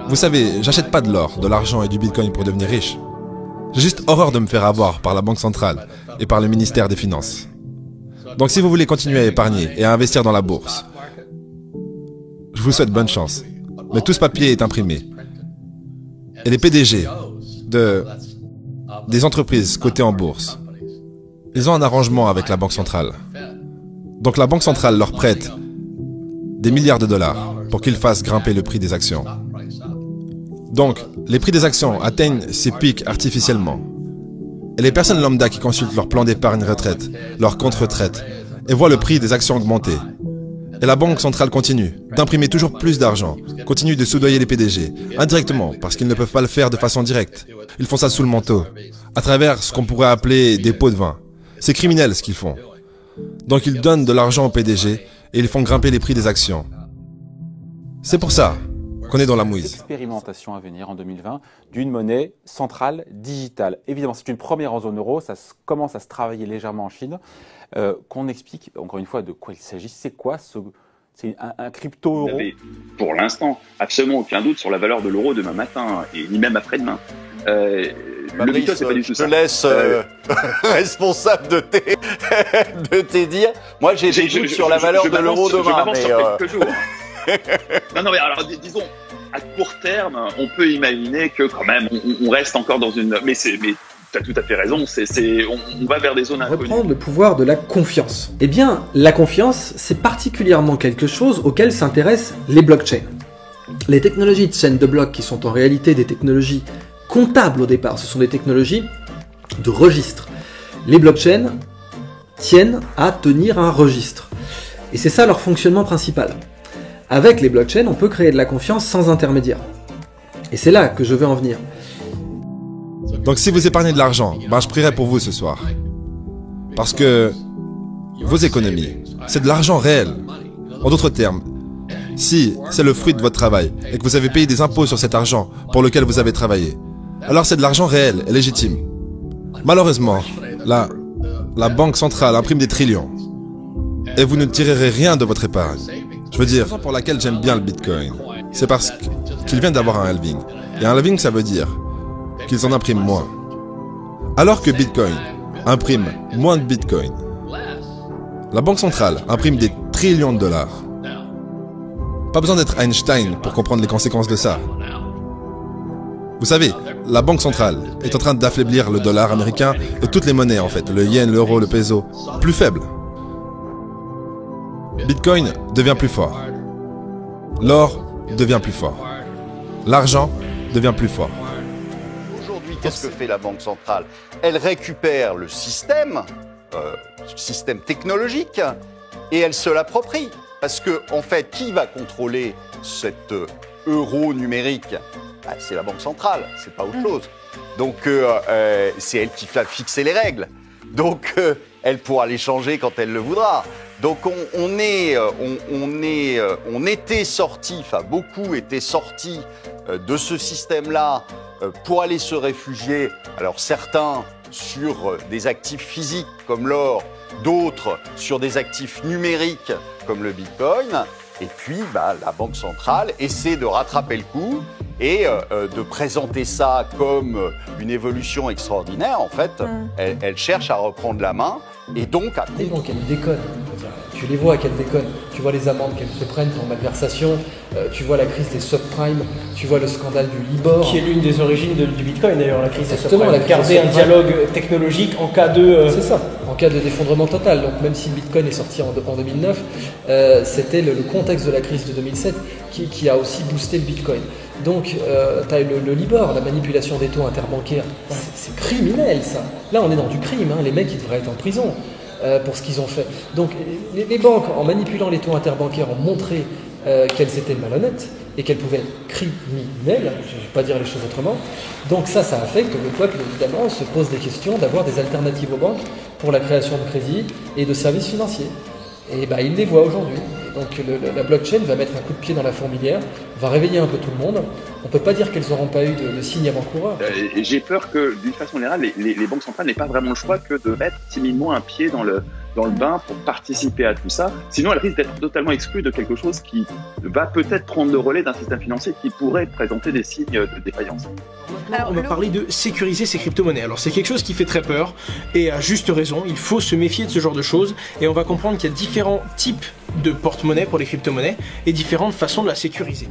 Vous savez, j'achète pas de l'or, de l'argent et du bitcoin pour devenir riche. J'ai juste horreur de me faire avoir par la Banque centrale et par le ministère des Finances. Donc si vous voulez continuer à épargner et à investir dans la bourse, je vous souhaite bonne chance. Mais tout ce papier est imprimé. Et les PDG des entreprises cotées en bourse, ils ont un arrangement avec la Banque centrale. Donc la Banque centrale leur prête des milliards de dollars pour qu'ils fassent grimper le prix des actions. Donc, les prix des actions atteignent ces pics artificiellement. Et les personnes lambda qui consultent leur plan d'épargne retraite, leur compte retraite, et voient le prix des actions augmenter. Et la Banque centrale continue d'imprimer toujours plus d'argent, continue de soudoyer les PDG, indirectement, parce qu'ils ne peuvent pas le faire de façon directe. Ils font ça sous le manteau, à travers ce qu'on pourrait appeler des pots de vin. C'est criminel ce qu'ils font. Donc ils donnent de l'argent aux PDG et ils font grimper les prix des actions. C'est pour ça qu'on est dans la mouise. Expérimentation à venir en 2020 d'une monnaie centrale digitale. Évidemment, c'est une première en zone euro, ça commence à se travailler légèrement en Chine. Qu'on explique, encore une fois, de quoi il s'agit. C'est quoi c'est un crypto-euro? Vous n'avez pour l'instant absolument aucun doute sur la valeur de l'euro demain matin, et ni même après-demain. Le Bitcoin, c'est pas du tout ça. Je te laisse responsable de tes dires. Moi, j'ai des doutes sur la valeur de l'euro demain. Je m'avance sur quelques jours. Non, mais alors, disons, à court terme, on peut imaginer que quand même, on reste encore dans une... Mais tu as tout à fait raison, on va vers des zones inconnues. Reprendre le pouvoir de la confiance. Eh bien, la confiance, c'est particulièrement quelque chose auquel s'intéressent les blockchains. Les technologies de chaîne de blocs, qui sont en réalité des technologies comptables au départ, ce sont des technologies de registre. Les blockchains tiennent à tenir un registre. Et c'est ça leur fonctionnement principal. Avec les blockchains, on peut créer de la confiance sans intermédiaire. Et c'est là que je veux en venir. Donc si vous épargnez de l'argent, je prierai pour vous ce soir. Parce que vos économies, c'est de l'argent réel. En d'autres termes, si c'est le fruit de votre travail et que vous avez payé des impôts sur cet argent pour lequel vous avez travaillé, alors c'est de l'argent réel et légitime. Malheureusement, la Banque centrale imprime des trillions et vous ne tirerez rien de votre épargne. Je veux dire, la raison pour laquelle j'aime bien le Bitcoin, c'est parce qu'il vient d'avoir un halving. Et un halving, ça veut dire qu'ils en impriment moins. Alors que Bitcoin imprime moins de Bitcoin, la Banque centrale imprime des trillions de dollars. Pas besoin d'être Einstein pour comprendre les conséquences de ça. Vous savez, la Banque centrale est en train d'affaiblir le dollar américain et toutes les monnaies en fait, le yen, l'euro, le peso, plus faibles. Bitcoin devient plus fort. L'or devient plus fort. L'argent devient plus fort. Aujourd'hui, qu'est-ce que fait la Banque centrale? Elle récupère le système technologique, et elle se l'approprie. Parce que, en fait, qui va contrôler cet euro numérique? C'est la Banque centrale, c'est pas autre chose. Donc, c'est elle qui va fixer les règles. Donc, elle pourra les changer quand elle le voudra. Donc, on était sorti, enfin beaucoup étaient sortis de ce système-là pour aller se réfugier. Alors, certains sur des actifs physiques comme l'or, d'autres sur des actifs numériques comme le Bitcoin. Et puis, la Banque centrale essaie de rattraper le coup et de présenter ça comme une évolution extraordinaire. En fait, elle cherche à reprendre la main et donc à... Les banques, elles déconnent. Tu les vois qu'elles déconnent. Tu vois les amendes qu'elles se prennent pour malversation. Tu vois la crise des subprimes. Tu vois le scandale du Libor. Qui est l'une des origines du Bitcoin d'ailleurs, la crise des Exactement, subprimes. Garder un dialogue technologique en cas de... C'est ça, en cas de d'effondrement total. Donc même si le Bitcoin est sorti en 2009, c'était le contexte de la crise de 2007 qui a aussi boosté le Bitcoin. Donc, tu as le Libor, la manipulation des taux interbancaires. C'est criminel, ça. Là, on est dans du crime. Les mecs, ils devraient être en prison pour ce qu'ils ont fait. Donc, les banques, en manipulant les taux interbancaires, ont montré qu'elles étaient malhonnêtes et qu'elles pouvaient être criminelles. Je ne vais pas dire les choses autrement. Donc, ça a fait que le peuple, évidemment, se pose des questions d'avoir des alternatives aux banques pour la création de crédits et de services financiers. Et il les voit aujourd'hui. Donc la blockchain va mettre un coup de pied dans la fourmilière, va réveiller un peu tout le monde. On ne peut pas dire qu'elles n'auront pas eu de signes avant-coureurs. J'ai peur que, d'une façon générale, les banques centrales n'aient pas vraiment le choix que de mettre timidement un pied dans le bain pour participer à tout ça. Sinon, elles risquent d'être totalement exclues de quelque chose qui va peut-être prendre le relais d'un système financier qui pourrait présenter des signes de défaillance. Alors, on va parler de sécuriser ces crypto-monnaies. Alors c'est quelque chose qui fait très peur et à juste raison, il faut se méfier de ce genre de choses et on va comprendre qu'il y a différents types de porte-monnaie pour les crypto-monnaies et différentes façons de la sécuriser.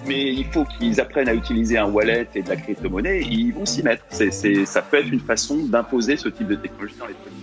Mais il faut qu'ils apprennent à utiliser un wallet et de la crypto-monnaie, et ils vont s'y mettre. Ça peut être une façon d'imposer ce type de technologie dans les pays.